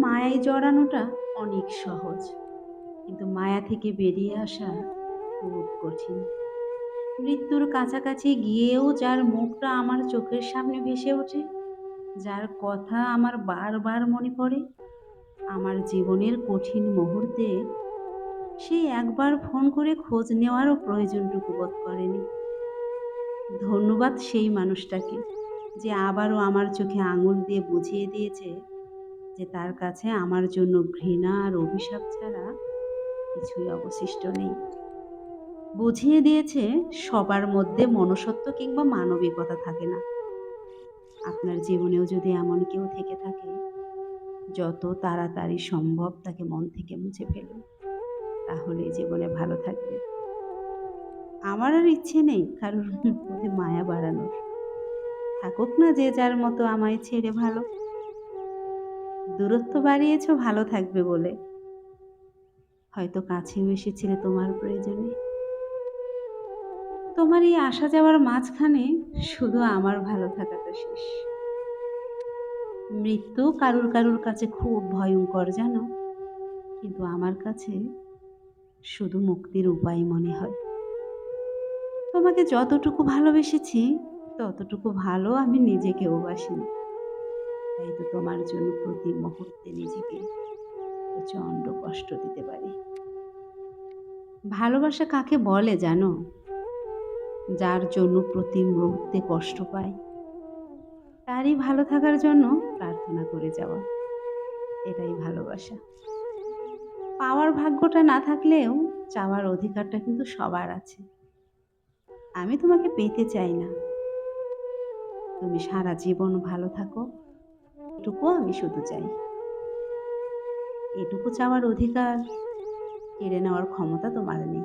মায়ায় জড়ানোটা অনেক সহজ, কিন্তু মায়া থেকে বেরিয়ে আসা খুব কঠিন। মৃত্যুর কাছাকাছি গিয়েও যার মুখটা আমার চোখের সামনে ভেসে ওঠে, যার কথা আমার বারবার মনে পড়ে, আমার জীবনের কঠিন মুহূর্তে সে একবার ফোন করে খোঁজ নেওয়ারও প্রয়োজনটুকু বোধ করেনি। ধন্যবাদ সেই মানুষটাকে, যে আবারও আমার চোখে আঙুল দিয়ে বুঝিয়ে দিয়েছে যে তার কাছে আমার জন্য ঘৃণা আর অভিশাপ ছাড়া কিছুই অবশিষ্ট নেই। বুঝিয়ে দিয়েছে সবার মধ্যে মনুষ্যত্ব কিংবা মানবিকতা থাকে না। আপনার জীবনেও যদি এমন কেউ থেকে থাকে, যত তাড়াতাড়ি সম্ভব তাকে মন থেকে মুছে ফেলুন, তাহলে জীবনে ভালো থাকবে। আমার আর ইচ্ছে নেই কারোর প্রতি মায়া বাড়ানোর। থাকুক না যে যার মতো আমায় ছেড়ে ভালো। দূরত্ব বাড়িয়েছ ভালো থাকবে বলে, হয়তো কাছেও এসেছিলে তোমার প্রয়োজনে। তোমার এই আসা যাওয়ার মাঝখানে শুধু আমার ভালো থাকাটা শেষ। মৃত্যু কারুর কারুর কাছে খুব ভয়ঙ্কর জানো, কিন্তু আমার কাছে শুধু মুক্তির উপায় মনে হয়। তোমাকে যতটুকু ভালোবেসেছি ততটুকু ভালো আমি নিজেকেও বাসিনি। তাই তো তোমার জন্য প্রতি মুহূর্তে নিজেকে প্রচণ্ড কষ্ট দিতে পারি। ভালোবাসা কাকে বলে জানো? যার জন্য প্রতি মুহূর্তে কষ্ট পায়, তারই ভালো থাকার জন্য প্রার্থনা করে যাওয়া, এটাই ভালোবাসা। পাওয়ার ভাগ্যটা না থাকলেও চাওয়ার অধিকারটা কিন্তু সবার আছে। আমি তোমাকে পেতে চাই না, তুমি সারা জীবন ভালো থাকো, এটুকু আমি শুধু চাই। এটুকু চাওয়ার অধিকার কেড়ে নেওয়ার ক্ষমতা তোমার নেই।